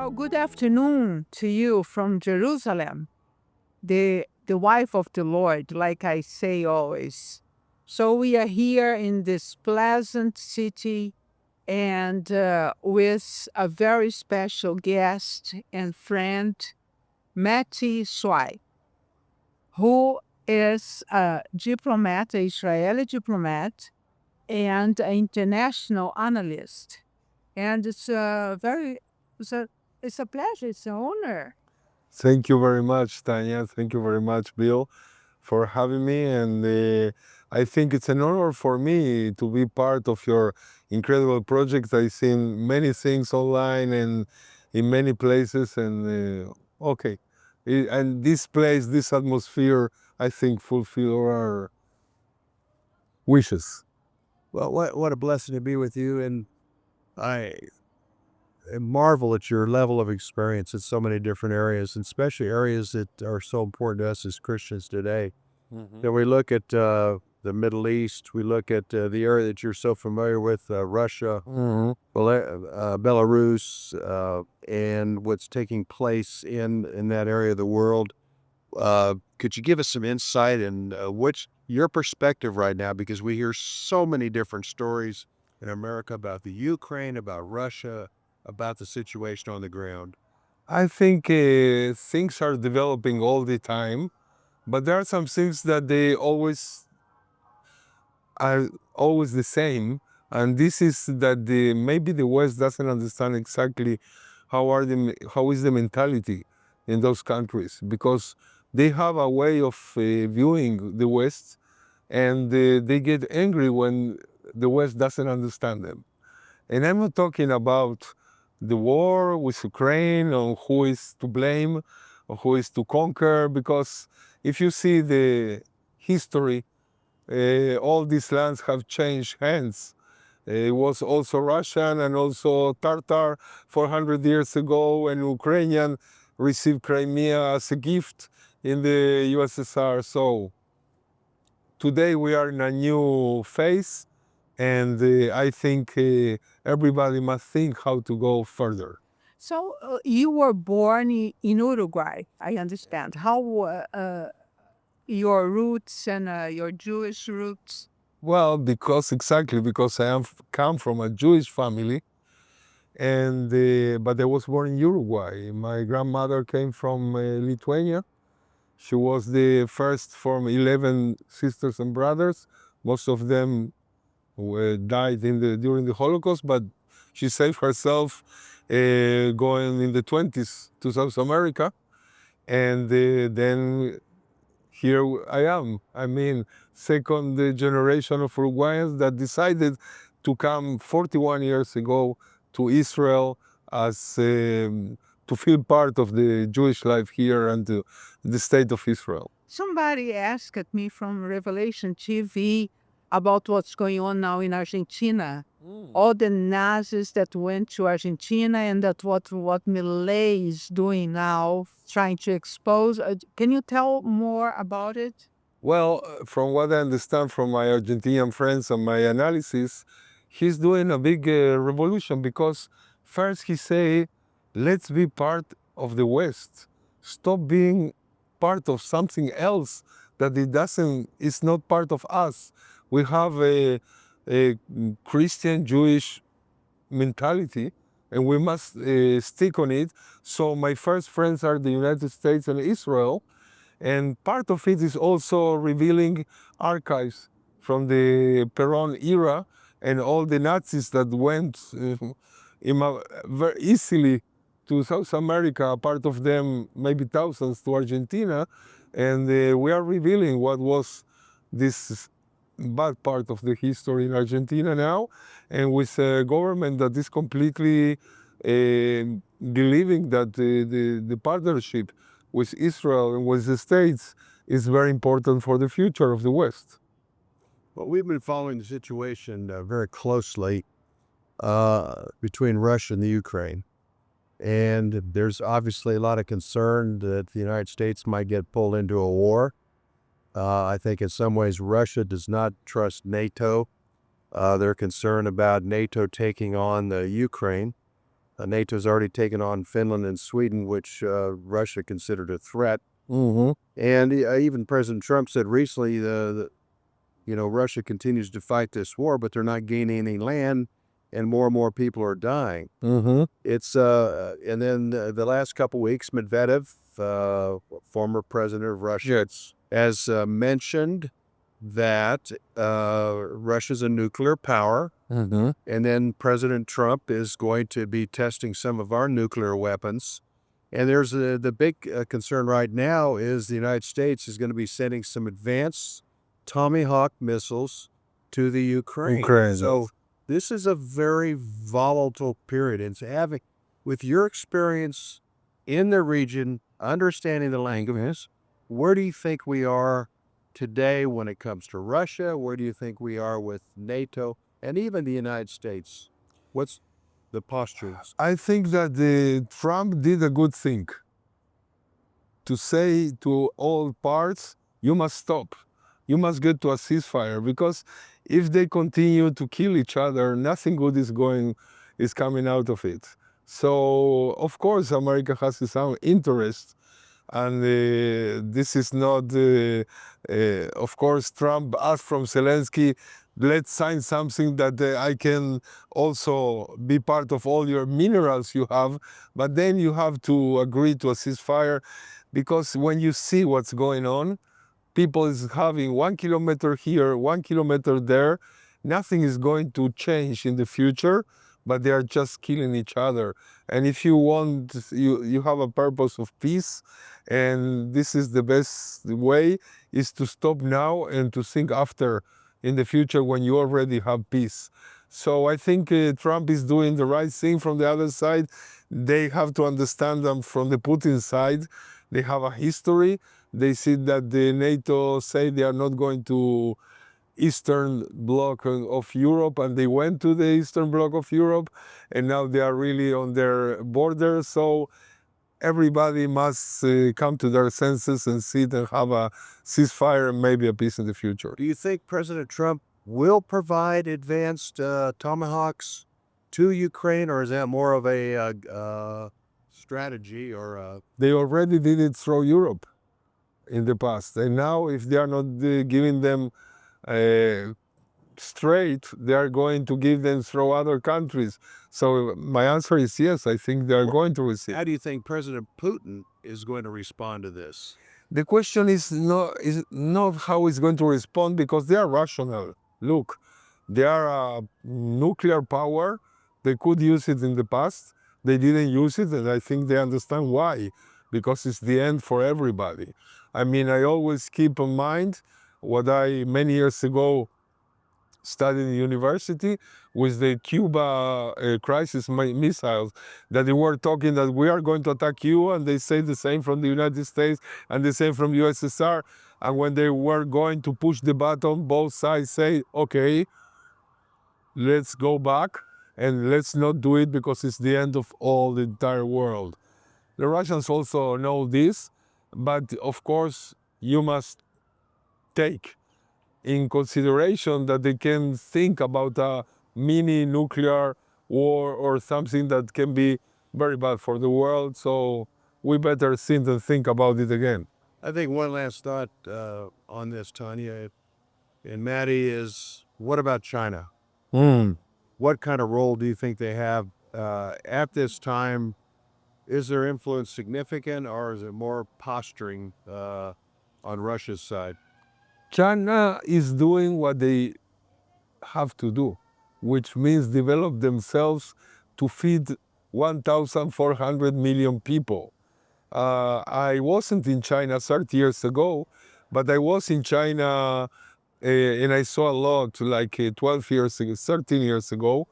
Well, good afternoon to you from Jerusalem, the wife of the Lord, like I say always. So we are here in this pleasant city and with a very special guest and friend, Matty Zwaig, who is a diplomat, an Israeli diplomat, and an international analyst. And it's a, it's a pleasure, it's an honor. Thank you very much, Tanya. Thank you very much, Bill, for having me. And I think it's an honor for me to be part of your incredible project. I've seen many things online and in many places. And okay. And this place, this atmosphere, I think fulfill our wishes. Well, what a blessing to be with you, and I marvel at your level of experience in so many different areas, and especially areas that are so important to us as Christians today. Then we look at the Middle East, we look at the area that you're so familiar with, Russia, Belarus, and what's taking place in that area of the world. Could you give us some insight in what's your perspective right now? Because we hear so many different stories in America about the Ukraine, about Russia, about the situation on the ground. I think things are developing all the time, but there are some things that they always are always the same, and this is that maybe the West doesn't understand exactly how is the mentality in those countries, because they have a way of viewing the West, and they get angry when the West doesn't understand them. And I'm not talking about the war with Ukraine or who is to blame or who is to conquer, because if you see the history, all these lands have changed hands. It was also Russian and also Tartar 400 years ago, and Ukrainian received Crimea as a gift in the USSR. So today we are in a new phase, and I think everybody must think how to go further. So you were born in Uruguay, I understand. How your roots and your Jewish roots? Well, because I come from a Jewish family, and but I was born in Uruguay. My grandmother came from Lithuania. She was the first from 11 sisters and brothers. Most of them died during the Holocaust, but she saved herself going in the 20s to South America. And then here I am. I mean, second generation of Uruguayans that decided to come 41 years ago to Israel as to feel part of the Jewish life here and the state of Israel. Somebody asked me from Revelation TV about what's going on now in Argentina. All the Nazis that went to Argentina and that what Milei is doing now, trying to expose. Can you tell more about it? Well, from what I understand from my Argentinian friends and my analysis, he's doing a big revolution, because first he say, let's be part of the West. Stop being part of something else that is not part of us. We have a Christian Jewish mentality, and we must stick on it. So my first friends are the United States and Israel, and part of it is also revealing archives from the Peron era and all the Nazis that went very easily to South America, part of them, maybe thousands, to Argentina. And we are revealing what was this bad part of the history in Argentina now, and with a government that is completely believing that the partnership with Israel and with the States is very important for the future of the West. Well, we've been following the situation very closely between Russia and the Ukraine. And there's obviously a lot of concern that the United States might get pulled into a war. I think in some ways Russia does not trust NATO. They're concerned about NATO taking on the Ukraine. NATO's already taken on Finland and Sweden, which Russia considered a threat. Mm-hmm. And even President Trump said recently, Russia continues to fight this war, but they're not gaining any land, and more people are dying. Mm-hmm. It's and then the last couple weeks, Medvedev, former president of Russia, Yes. has mentioned that Russia's a nuclear power, Mm-hmm. and then President Trump is going to be testing some of our nuclear weapons. And there's the big concern right now is the United States is going to be sending some advanced Tomahawk missiles to the Ukraine. Ukraine. So this is a very volatile period. And so with your experience in the region, understanding the languages, where do you think we are today when it comes to Russia? Where do you think we are with NATO and even the United States? What's the posture? I think that Trump did a good thing to say to all parts, you must stop. You must get to a ceasefire, because if they continue to kill each other, nothing good is coming out of it. So of course America has its own interest, and this is not. Of course, Trump asked from Zelensky, let's sign something that I can also be part of all your minerals you have, but then you have to agree to a ceasefire, because when you see what's going on, people is having 1 kilometer here, 1 kilometer there. Nothing is going to change in the future, but they are just killing each other. And if you want, you have a purpose of peace, and this is the best way, is to stop now and to think after, in the future, when you already have peace. So I think Trump is doing the right thing. From the other side, they have to understand them from the Putin side. They have a history. They see that the NATO say they are not going to Eastern Bloc of Europe, and they went to the Eastern Bloc of Europe, and now they are really on their border. So everybody must come to their senses and sit and have a ceasefire and maybe a peace in the future. Do you think President Trump will provide advanced Tomahawks to Ukraine, or is that more of a strategy or They already did it through Europe in the past, and now if they are not giving them straight, they are going to give them through other countries. So my answer is yes, I think they are going to receive. How do you think President Putin is going to respond to this? The question is not how he's going to respond, because they are rational. Look, they are a nuclear power. They could use it in the past. They didn't use it, and I think they understand why, because it's the end for everybody. I mean, I always keep in mind what I, many years ago, studied in university with the Cuba crisis missiles, that they were talking that we are going to attack you, and they say the same from the United States and the same from USSR. And when they were going to push the button, both sides say, okay, let's go back and let's not do it, because it's the end of all the entire world. The Russians also know this, but of course you must take in consideration that they can think about a mini nuclear war or something that can be very bad for the world. So we better sit and think about it again. I think one last thought on this, Tanya and Matty, is what about China? What kind of role do you think they have at this time? Is their influence significant, or is it more posturing on Russia's side? China is doing what they have to do, which means develop themselves to feed 1,400 million people. I wasn't in China 30 years ago, but I was in China and I saw a lot, like 12 years ago, 13 years ago,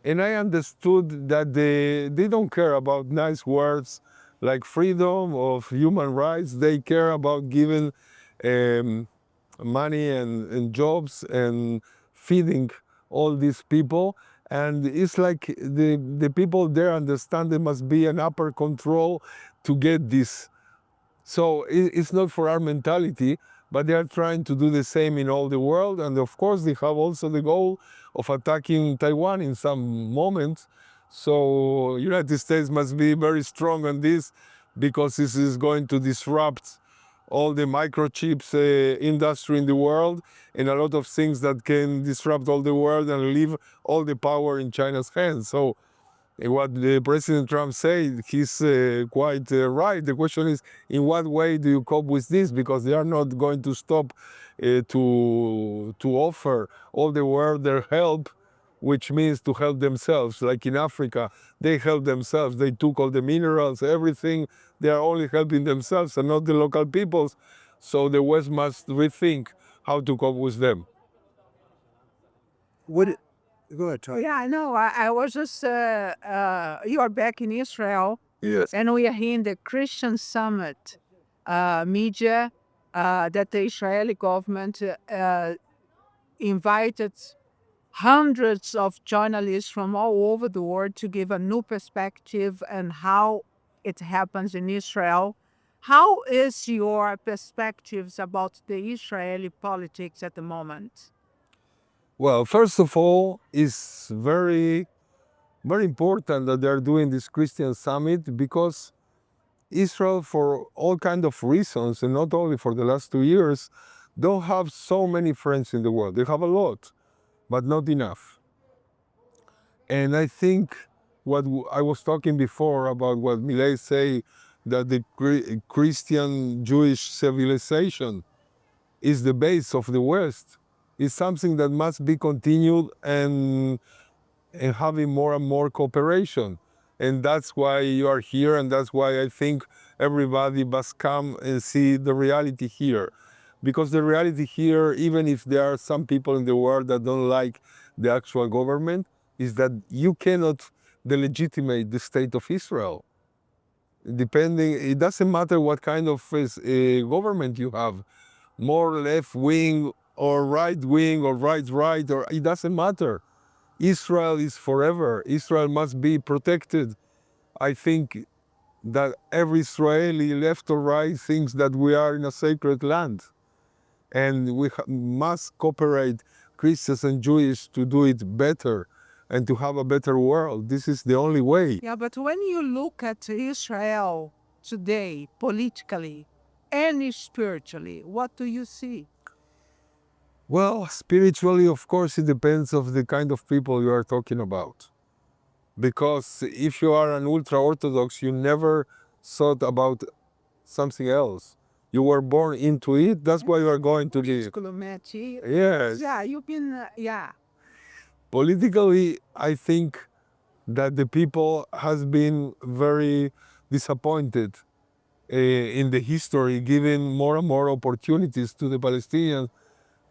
and I understood that they don't care about nice words like freedom of human rights. They care about giving money and jobs and feeding all these people. And it's like the people there understand there must be an upper control to get this. So it's not for our mentality, but they are trying to do the same in all the world. And of course, they have also the goal of attacking Taiwan in some moments. So United States must be very strong on this because this is going to disrupt all the microchips industry in the world and a lot of things that can disrupt all the world and leave all the power in China's hands. So what the President Trump said, he's quite right. The question is, in what way do you cope with this? Because they are not going to stop to offer all the world their help, which means to help themselves. Like in Africa, they help themselves. They took all the minerals, everything. They are only helping themselves and not the local peoples. So the West must rethink how to cope with them. Go ahead, Todd. Yeah, I know. I was just, you are back in Israel, Yes. and we are here in the Christian Summit media that the Israeli government invited hundreds of journalists from all over the world to give a new perspective and how it happens in Israel. How is your perspectives about the Israeli politics at the moment? Well, first of all, it's very, very important that they're doing this Christian summit because Israel, for all kind of reasons, and not only for the last 2 years, don't have so many friends in the world. They have a lot, but not enough. And I think what I was talking before about what Millet say, that the Christian Jewish civilization is the base of the West, is something that must be continued and having more and more cooperation. And that's why you are here, and that's why I think everybody must come and see the reality here. Because the reality here, even if there are some people in the world that don't like the actual government, is that you cannot delegitimate the state of Israel. It doesn't matter what kind of government you have, more left wing or right wing or right, or it doesn't matter. Israel is forever. Israel must be protected. I think that every Israeli, left or right, thinks that we are in a sacred land. And we must cooperate, Christians and Jewish, to do it better and to have a better world. This is the only way. Yeah, but when you look at Israel today, politically and spiritually, what do you see? Well, spiritually, of course, it depends of the kind of people you are talking about. Because if you are an ultra-Orthodox, you never thought about something else. You were born into it, that's why you are going to the... Diplomat. Yes. Yeah, you've been, yeah. Politically, I think that the people has been very disappointed in the history, giving more and more opportunities to the Palestinians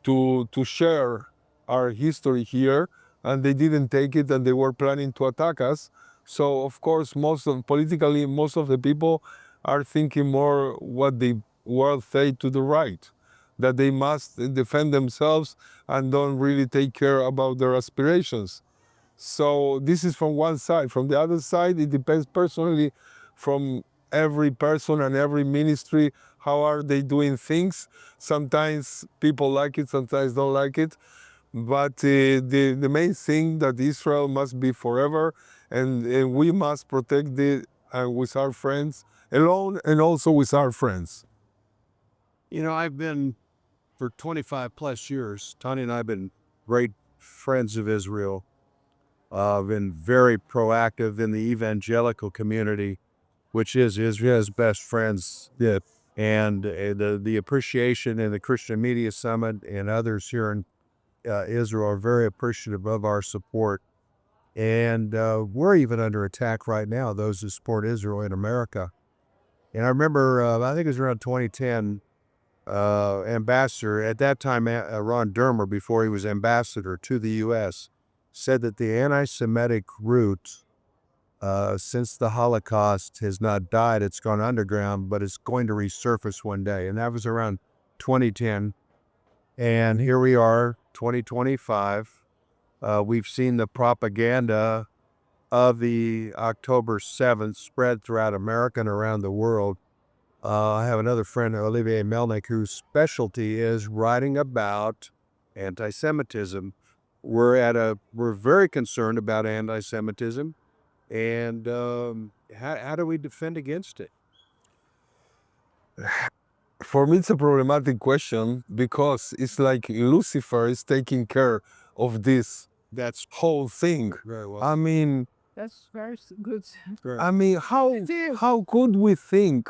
to share our history here, and they didn't take it, and they were planning to attack us. So of course, politically, most of the people are thinking more what the world say to the right, that they must defend themselves and don't really take care about their aspirations. So this is from one side. From the other side, it depends personally from every person and every ministry, how are they doing things. Sometimes people like it, sometimes don't like it. But the main thing that Israel must be forever, and we must protect it with our friends alone and also with our friends. You know, I've been for 25 plus years, Tanya and I have been great friends of Israel. Been very proactive in the evangelical community, which is Israel's best friends. Yes. And the appreciation in the Christian Media Summit and others here in Israel are very appreciative of our support. And we're even under attack right now, those who support Israel in America. And I remember, I think it was around 2010, ambassador, at that time, Ron Dermer, before he was ambassador to the U.S., said that the anti-Semitic root since the Holocaust has not died. It's gone underground, but it's going to resurface one day. And that was around 2010. And here we are, 2025. We've seen the propaganda of the October 7th spread throughout America and around the world. I have another friend, Olivier Melnick, whose specialty is writing about anti-Semitism. We're very concerned about anti-Semitism. And how do we defend against it? For me, it's a problematic question because it's like Lucifer is taking care of this That's whole thing. very well. I mean, That's very good. how could we think?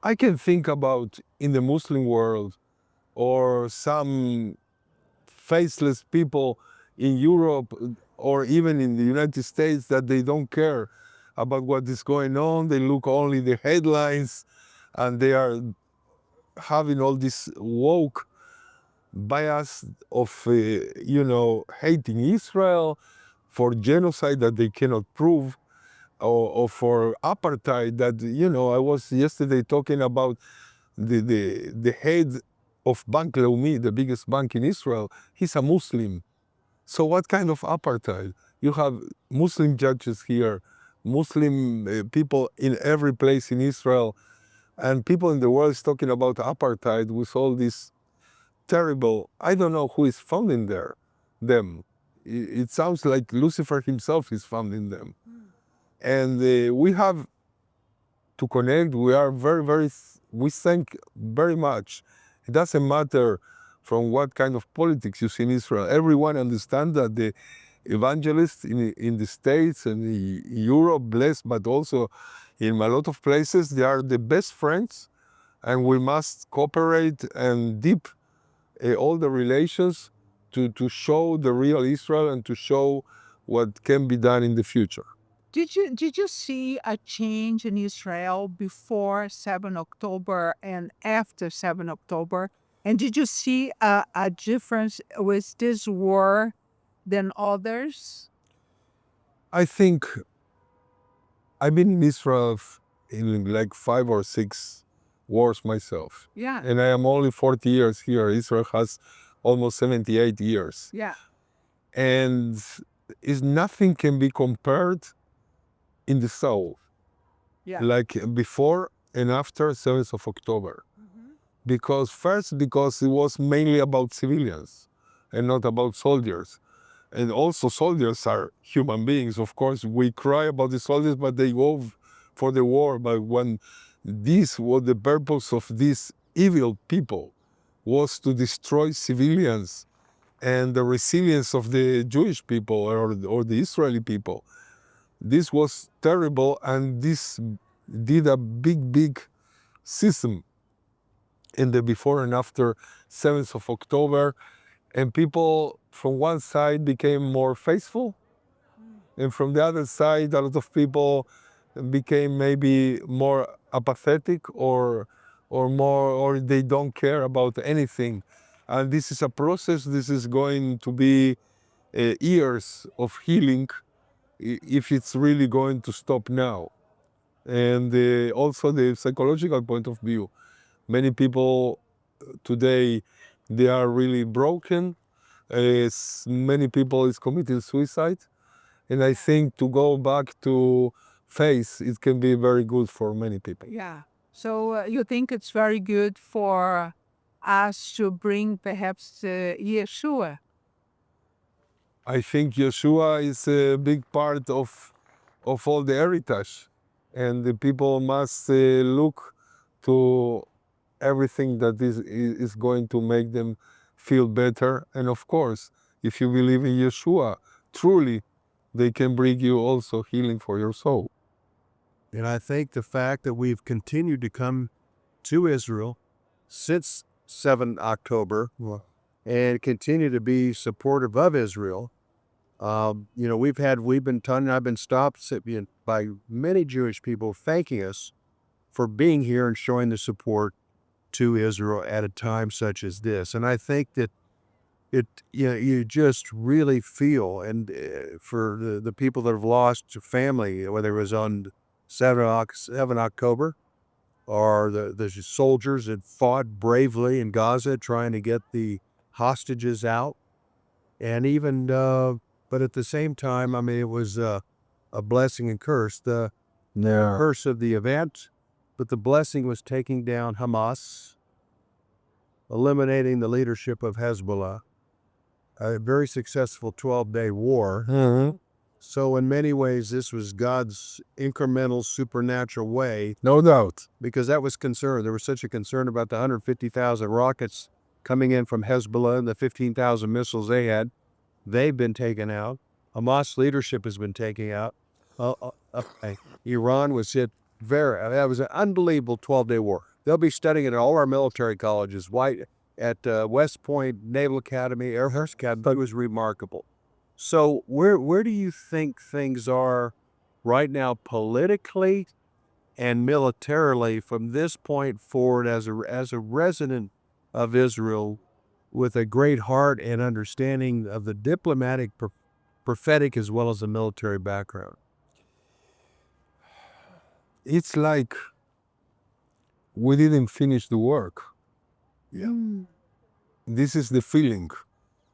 I can think about in the Muslim world or some faceless people in Europe or even in the United States that they don't care about what is going on. They look only the headlines and they are having all this woke bias of, hating Israel for genocide that they cannot prove or for apartheid that, I was yesterday talking about the head of Bank Leumi, the biggest bank in Israel. He's a Muslim. So what kind of apartheid? You have Muslim judges here, Muslim people in every place in Israel, and people in the world is talking about apartheid with all this terrible. I don't know who is founding them. It sounds like Lucifer himself is founding them, and we have to connect. We are we think very much. It doesn't matter from what kind of politics you see in Israel. Everyone understands that the evangelists in the States and Europe, blessed, but also in a lot of places, they are the best friends, and we must cooperate and deep all the relations to show the real Israel and to show what can be done in the future. Did you see a change in Israel before 7 October and after 7 October? And did you see a difference with this war than others? I think I've been in Israel in like 5 or 6 wars myself. Yeah. And I am only 40 years here. Israel has almost 78 years. Yeah. And nothing can be compared in the soul. Yeah. Like before and after 7th of October. Because it was mainly about civilians and not about soldiers. And also soldiers are human beings. Of course, we cry about the soldiers, but they go for the war. But when this was the purpose of these evil people was to destroy civilians and the resilience of the Jewish people or the Israeli people. This was terrible, and this did a big system in the before and after 7th of October. And people from one side became more faithful, and from the other side, a lot of people became maybe more apathetic or they don't care about anything. And this is a process. This is going to be years of healing if it's really going to stop now. And also the psychological point of view. Many people today, they are really broken. Many people is committing suicide. And I think to go back to faith, it can be very good for many people. Yeah. So you think it's very good for us to bring perhaps Yeshua? I think Yeshua is a big part of all the heritage, and the people must look to everything that is going to make them feel better. And of course, if you believe in Yeshua, truly, they can bring you also healing for your soul. And I think the fact that we've continued to come to Israel since 7 October and continue to be supportive of Israel. We've been done. I've been stopped by many Jewish people thanking us for being here and showing the support to Israel at a time such as this. And I think that you just really feel, and for the people that have lost family, whether it was on 7 October or the soldiers that fought bravely in Gaza trying to get the hostages out. And even, but at the same time, I mean, it was a blessing and curse. The curse of the event, but the blessing was taking down Hamas, eliminating the leadership of Hezbollah, a very successful 12-day war. So in many ways, this was God's incremental supernatural way, No doubt. because that was concern. There was such a concern about the 150,000 rockets coming in from Hezbollah and the 15,000 missiles they had. They've been taken out. Hamas leadership has been taken out. Iran was hit that was an unbelievable 12-day war. They'll be studying it at all our military colleges. At West Point, Naval Academy, Air Force Academy. It was remarkable. So where do you think things are right now politically and militarily from this point forward as a resident of Israel with a great heart and understanding of the diplomatic, prophetic, as well as the military background? It's like we didn't finish the work. Yeah. This is the feeling.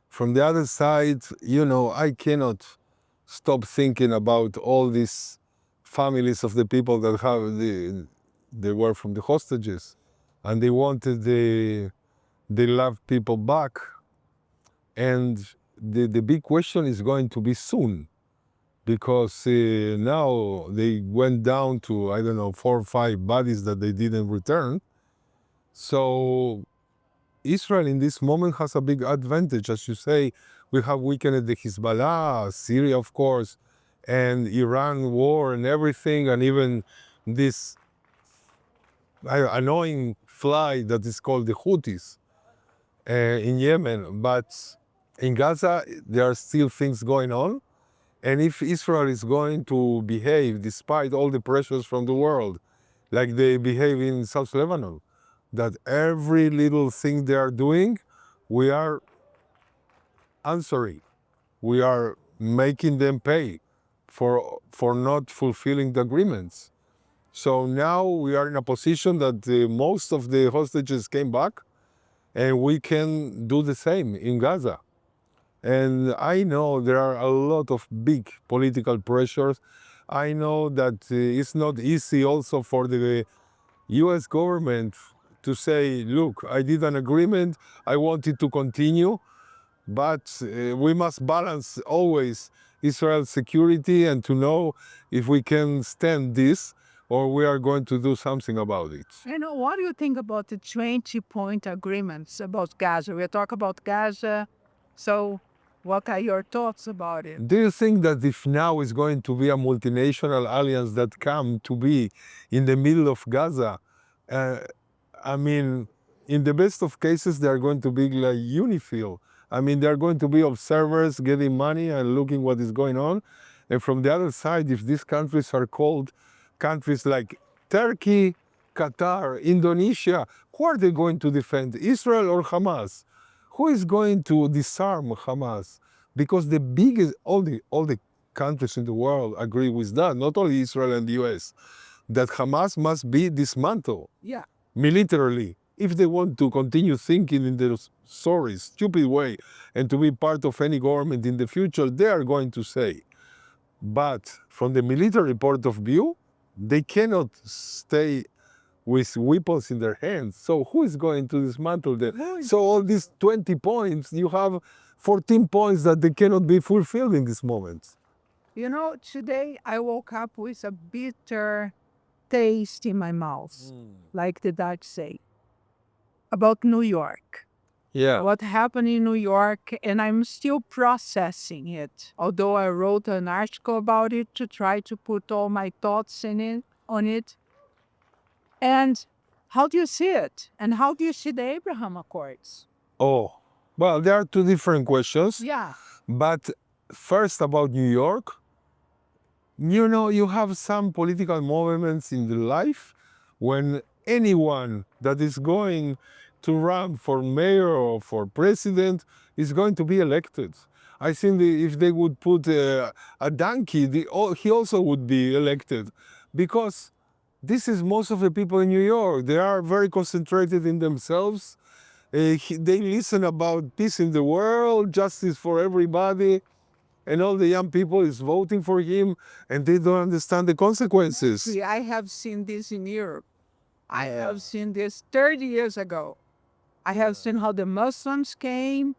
From the other side, I cannot stop thinking about all these families of the people that they were from the hostages, and they wanted the loved people back. And the big question is going to be soon, because now they went down to, I don't know, 4 or 5 bodies that they didn't return. So Israel in this moment has a big advantage. As you say, we have weakened the Hezbollah, Syria, of course, and Iran war and everything, and even this annoying fly that is called the Houthis in Yemen. But in Gaza, there are still things going on. And if Israel is going to behave, despite all the pressures from the world, like they behave in South Lebanon, that every little thing they are doing, we are answering. We are making them pay for not fulfilling the agreements. So now we are in a position that most of the hostages came back, and we can do the same in Gaza. And I know there are a lot of big political pressures. I know that it's not easy also for the US government to say, look, I did an agreement, I want it to continue, but we must balance always Israel's security and to know if we can stand this or we are going to do something about it. What do you think about the 20-point agreements about Gaza? We talk about Gaza, so what are your thoughts about it? Do you think that if now is going to be a multinational alliance that come to be in the middle of Gaza, I mean, in the best of cases, they are going to be like UNIFIL. I mean, they are going to be observers getting money and looking what is going on. And from the other side, if these countries are called countries like Turkey, Qatar, Indonesia, who are they going to defend, Israel or Hamas? Who is going to disarm Hamas? Because the biggest, all the countries in the world agree with that, not only Israel and the US, that Hamas must be dismantled. Yeah. Militarily, if they want to continue thinking in their sorry, stupid way and to be part of any government in the future, they are going to say. But from the military point of view, they cannot stay with weapons in their hands. So who is going to dismantle them? So all these 20 points, you have 14 points that they cannot be fulfilled in this moment. Today I woke up with a bitter taste in my mouth, like the Dutch say, about New York. Yeah. What happened in New York, and I'm still processing it. Although I wrote an article about it to try to put all my thoughts on it. And how do you see it? And how do you see the Abraham Accords? Oh, well, there are two different questions. Yeah. But first about New York, you have some political movements in the life when anyone that is going to run for mayor or for president is going to be elected. I think if they would put a donkey, he also would be elected, because this is most of the people in New York. They are very concentrated in themselves. They listen about peace in the world, justice for everybody, and all the young people is voting for him, and they don't understand the consequences. See, I have seen this in Europe. I have seen this 30 years ago. I have seen how the Muslims came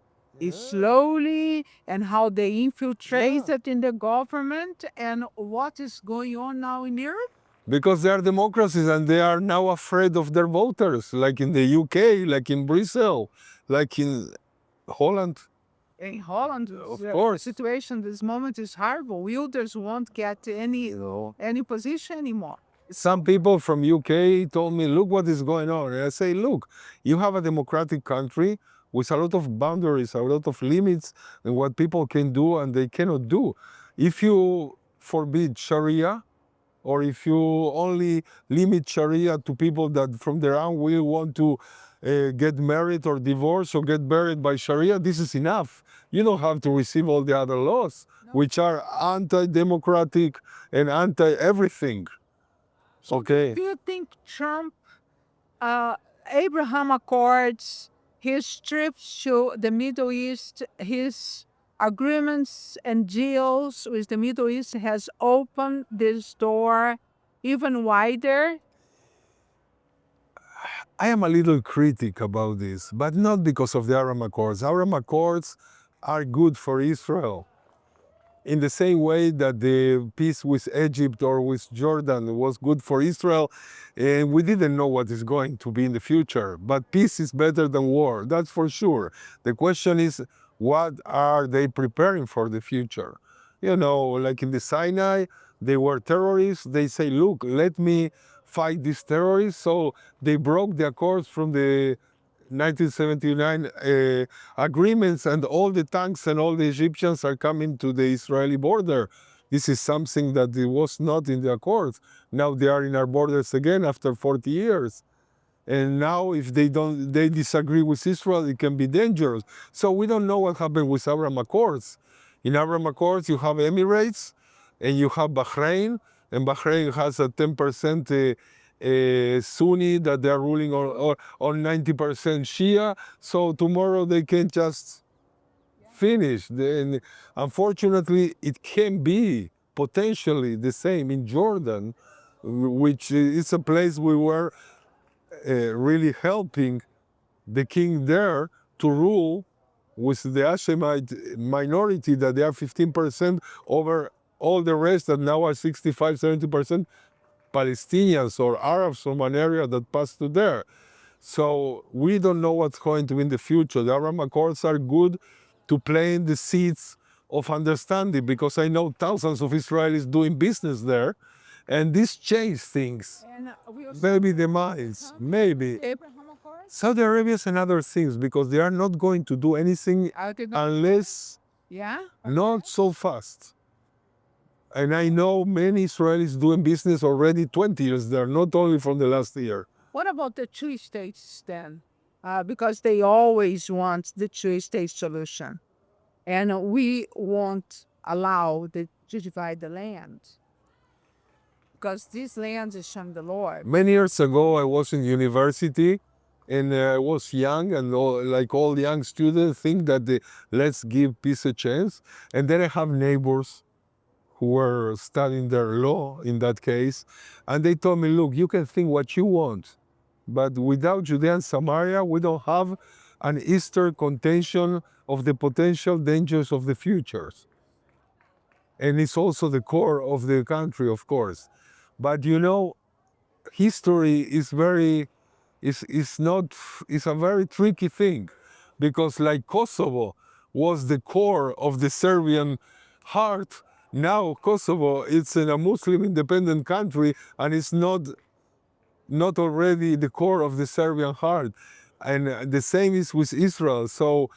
slowly, and how they infiltrated in the government, and what is going on now in Europe? Because they are democracies and they are now afraid of their voters, like in the UK, like in Brazil, like in Holland. In Holland, Of the course. situation this moment is horrible. Wilders won't get any position anymore. Some people from UK told me, look what is going on. And I say, look, you have a democratic country with a lot of boundaries, a lot of limits and what people can do and they cannot do. If you forbid Sharia, or if you only limit Sharia to people that from their own will want to get married or divorce or get married by Sharia, this is enough. You don't have to receive all the other laws, which are anti-democratic and anti-everything. Okay. Do you think Trump, Abraham Accords, his trips to the Middle East, his agreements and deals with the Middle East has opened this door even wider? I am a little critic about this, but not because of the Abraham Accords. Abraham Accords are good for Israel. In the same way that the peace with Egypt or with Jordan was good for Israel, and we didn't know what is going to be in the future. But peace is better than war, that's for sure. The question is, what are they preparing for the future? You know, like in the Sinai, they were terrorists. They say, look, let me fight these terrorists. So they broke the accords from the 1979 agreements, and all the tanks and all the Egyptians are coming to the Israeli border. This is something that it was not in the accords. Now they are in our borders again after 40 years. And now if they disagree with Israel, it can be dangerous. So we don't know what happened with Abraham Accords. In Abraham Accords, you have Emirates and you have Bahrain, and Bahrain has a 10% Sunni that they are ruling on 90% Shia. So tomorrow they can just finish. Then, unfortunately, it can be potentially the same in Jordan, which is a place we were really helping the king there to rule with the Hashemite minority that they are 15% over all the rest that now are 65, 70% Palestinians or Arabs from an area that passed to there. So we don't know what's going to be in the future. The Abraham Accords are good to plant the seeds of understanding, because I know thousands of Israelis doing business there, and this changes things. And Maybe the minds, maybe. Abraham Accords? Saudi Arabia and other things, because they are not going to do anything unless Yeah? not so fast. And I know many Israelis doing business already 20 years there, not only from the last year. What about the two states then? Because they always want the two-state solution. And we won't allow to divide the land. Because this land is from the Lord. Many years ago, I was in university, and I was young, and like all young students think that let's give peace a chance. And then I have neighbors who were studying their law in that case, and they told me, look, you can think what you want, but without Judea and Samaria, we don't have an Eastern contention of the potential dangers of the futures. And it's also the core of the country, of course. But you know, history is a very tricky thing, because like Kosovo was the core of the Serbian heart. Now Kosovo, it's a Muslim independent country, and it's not already the core of the Serbian heart. And the same is with Israel. So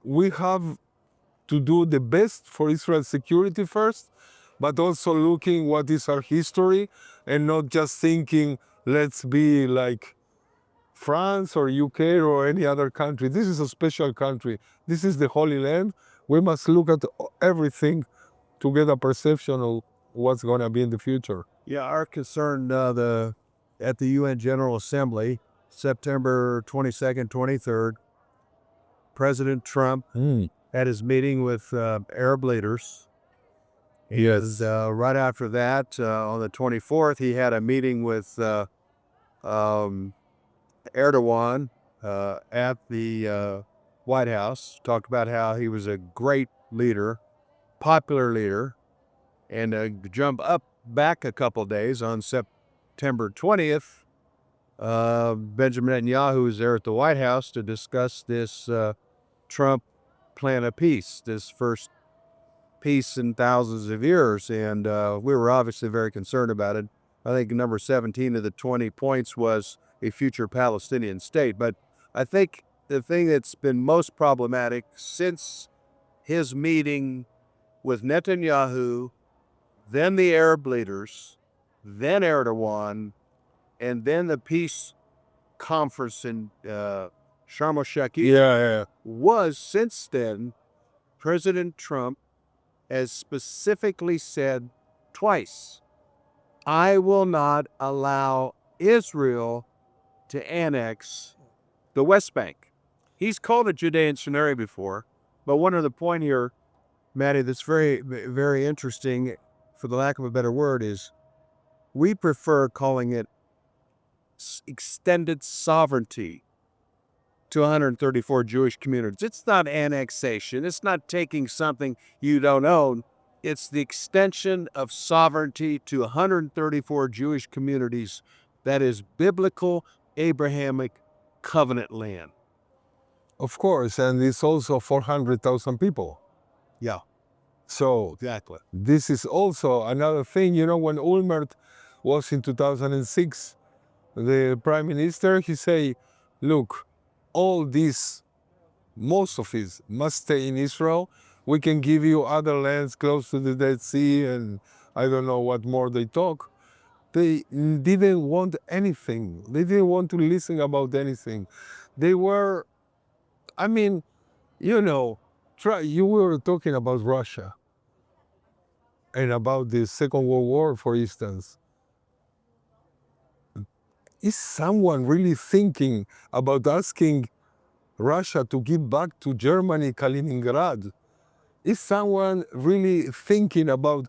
we have to do the best for Israel's security first, but also looking what is our history, and not just thinking, let's be like France or UK or any other country. This is a special country. This is the Holy Land. We must look at everything to get a perception of what's going to be in the future. Yeah, our concern at the UN General Assembly, September 22nd, 23rd, President Trump had his meeting with Arab leaders. Yes. Right after that, on the 24th, he had a meeting with Erdogan at the White House, talked about how he was a great leader, popular leader, and jump up back a couple days on September 20th, Benjamin Netanyahu was there at the White House to discuss this Trump plan of peace, this first peace in thousands of years, and we were obviously very concerned about it. I think number 17 of the 20 points was a future Palestinian state. But I think the thing that's been most problematic since his meeting with Netanyahu, then the Arab leaders, then Erdogan, and then the peace conference in Sharm el-Sheikh was since then President Trump has specifically said twice, I will not allow Israel to annex the West Bank. He's called it Judean scenario before, but one other point here, Matty, that's very, very interesting, for the lack of a better word, is we prefer calling it extended sovereignty to 134 Jewish communities. It's not annexation. It's not taking something you don't own. It's the extension of sovereignty to 134 Jewish communities that is biblical, Abrahamic covenant land. Of course, and it's also 400,000 people. Yeah, So exactly. this is also another thing. You know, when Ulmer was in 2006, the prime minister, he say, look, all this, most of it must stay in Israel. We can give you other lands close to the Dead Sea, and I don't know what more they talk. They didn't want anything. They didn't want to listen about anything. They were, I mean, you know, you were talking about Russia and about the Second World War, for instance. Is someone really thinking about asking Russia to give back to Germany Kaliningrad? Is someone really thinking about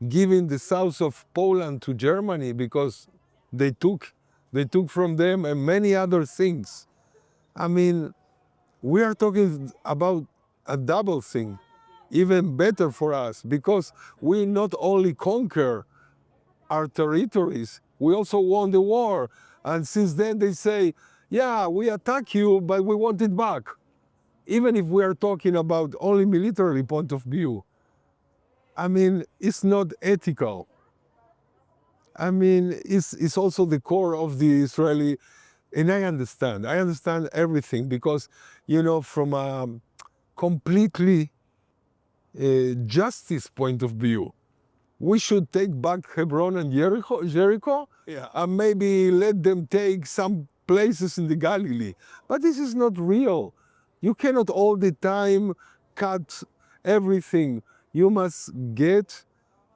giving the south of Poland to Germany because they took from them and many other things? I mean, we are talking about a double thing, even better for us, because we not only conquer our territories, we also won the war. And since then they say, yeah, we attack you, but we want it back. Even if we are talking about only military point of view. I mean, it's not ethical. I mean, it's also the core of the Israeli, and I understand everything because, you know, from a completely justice point of view, we should take back Hebron and Jericho, and maybe let them take some places in the Galilee. But this is not real. You cannot all the time cut everything. You must get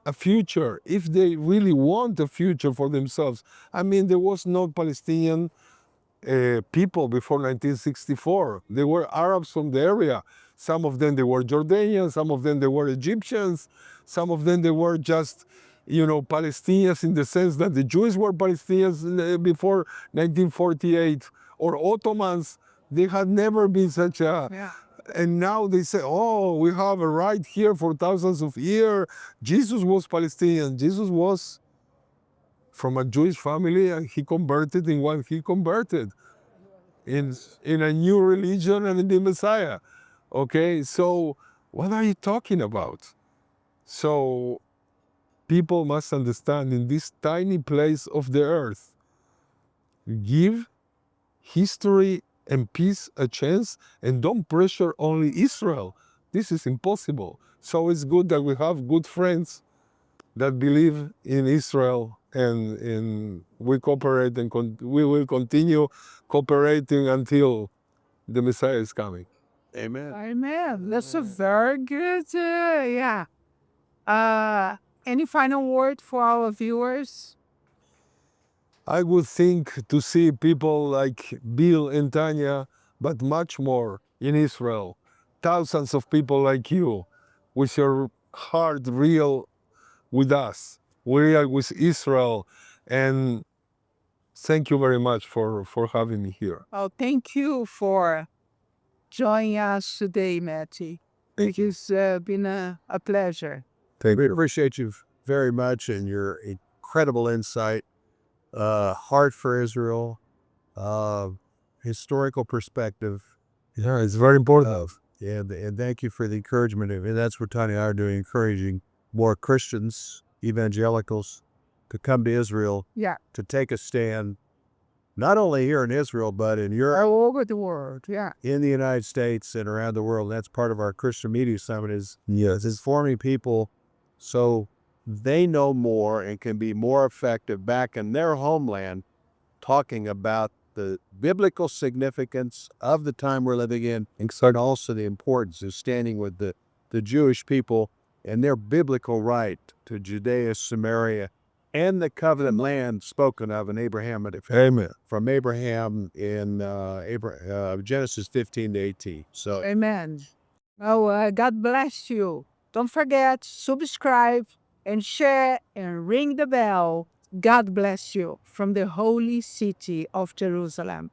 a future, if they really want a future for themselves. I mean, there was no Palestinian people before 1964. They were Arabs from the area. Some of them, they were Jordanians, some of them, they were Egyptians, some of them, they were just, you know, Palestinians in the sense that the Jews were Palestinians before 1948, or Ottomans. They had never been such a... Yeah. And now they say, oh, we have a right here for thousands of years. Jesus was Palestinian. Jesus was from a Jewish family, and he converted in what he converted in a new religion and in the Messiah. Okay, so what are you talking about? So people must understand, in this tiny place of the earth, give history and peace a chance, and don't pressure only Israel. This is impossible. So it's good that we have good friends that believe in Israel, and we cooperate, and we will continue cooperating until the Messiah is coming. Amen. Amen. That's a very good, yeah. Any final word for our viewers? I would think to see people like Bill and Tanya, but much more in Israel. Thousands of people like you, with your heart real with us, real with Israel. And thank you very much for having me here. Oh, thank you for joining us today, Matty. Thank you. It's been a pleasure. We appreciate you very much and your incredible insight, heart for Israel, historical perspective. Yeah, it's very important. And thank you for the encouragement. And that's what Tanya and I are doing, encouraging more Christians, evangelicals, to come to Israel, Yeah, to take a stand, not only here in Israel, but in Europe, all over the world. Yeah, in the United States, and around the world. And that's part of our Christian Media Summit is Yes. informing people so they know more and can be more effective back in their homeland, talking about the biblical significance of the time we're living in, and also the importance of standing with the Jewish people and their biblical right to Judea, Samaria, and the covenant land spoken of in Abraham. Amen. From Abraham in Genesis 15 to 18. So, amen. Oh, God bless you. Don't forget, subscribe and share and ring the bell. God bless you from the holy city of Jerusalem.